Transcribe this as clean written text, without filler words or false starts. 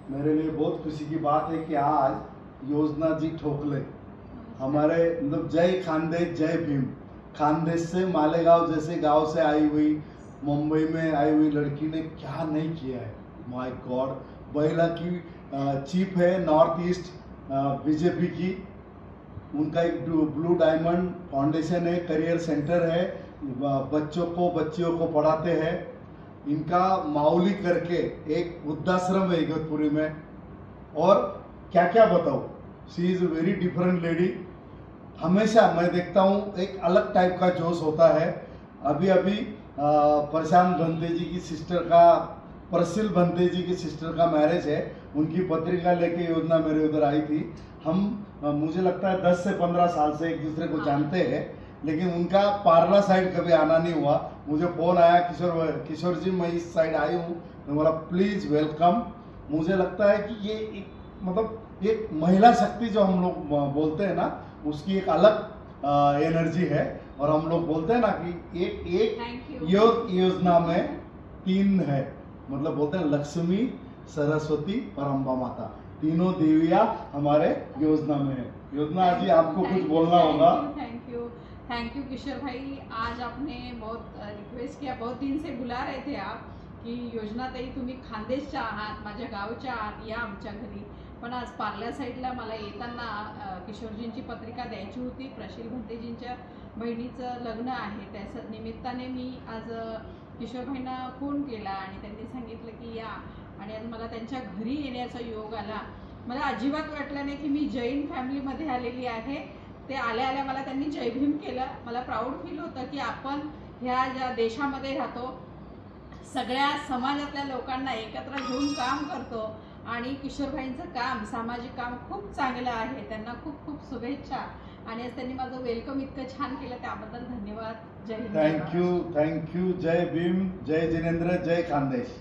मेरे लिए बहुत खुशी की बात है कि आज योजना जी ठोकले हमारे मतलब जय खानदेश जय भीम। खानदेश से मालेगांव जैसे गांव से आई हुई, मुंबई में आई हुई लड़की ने क्या नहीं किया है। माय गॉड, महिला की चीफ है नॉर्थ ईस्ट बीजेपी की। उनका एक ब्लू डायमंड फाउंडेशन है, करियर सेंटर है, बच्चियों को पढ़ाते हैं। इनका माउली करके एक वृद्धाश्रम है इगतपुरी में। और क्या क्या बताऊँ, she is a very different lady. हमेशा मैं देखता हूँ एक अलग टाइप का जोश होता है। अभी अभी प्रशांत भंते जी की सिस्टर का, प्रसिल भंते जी की सिस्टर का मैरिज है। उनकी पत्रिका लेके योजना मेरे उधर आई थी। हम मुझे लगता है 10 से 15 साल से एक दूसरे को जानते हैं, लेकिन उनका पार्ला साइड कभी आना नहीं हुआ। मुझे फोन आया, किशोर जी मैं इस साइड आई हूँ, तो बोला प्लीज वेलकम। मुझे लगता है कि ये एक मतलब एक महिला शक्ति जो हम लोग बोलते हैं ना, उसकी एक अलग एनर्जी है। और हम लोग बोलते हैं ना कि एक योजना में 3 है, मतलब बोलते हैं लक्ष्मी, सरस्वती और अम्बा माता, तीनों देवियां हमारे योजना में है। योजना जी आपको कुछ बोलना होगा। थैंक यू किशोर भाई, आज आपने बहुत रिक्वेस्ट किया, बहुत दिन से बुला रहे थे आप की योजना ताई तुम्ही खानदेशच्या आहात, माझ्या गावच्या आहात, या आमच्या घरी। पण आज पार्ल्या साईडला मला येताना किशोरजींची पत्रिका द्यायची होती। प्रशील भंतेजींच्या बहिणीचं लग्न आहे, त्या निमित्ताने मी आज किशोर भाईंना फोन केला आणि त्यांनी सांगितलं की या, आणि आज मला त्यांच्या घरी येण्याचा योग आला। मला अजिबात वाटलं नाही की मी जैन फॅमिलीमध्ये आलेली आहे। ते आल्या आल्या मला त्यांनी जय भीम केलं। मला प्राऊड फील होतं की आपण ह्या ज्या देशामध्ये राहतो, सगळ्या समाजातल्या लोकांना एकत्र घेऊन काम करतो, आणि किशोर भाईंचं काम, सामाजिक काम खूप चांगलं आहे। त्यांना खूप खूप शुभेच्छा, आणि आज त्यांनी माझं वेलकम इतकं छान केलं, त्याबद्दल धन्यवाद। जय हिंद, थँक्यू, जय भीम, जय जिनेंद्र, जय खानदेश।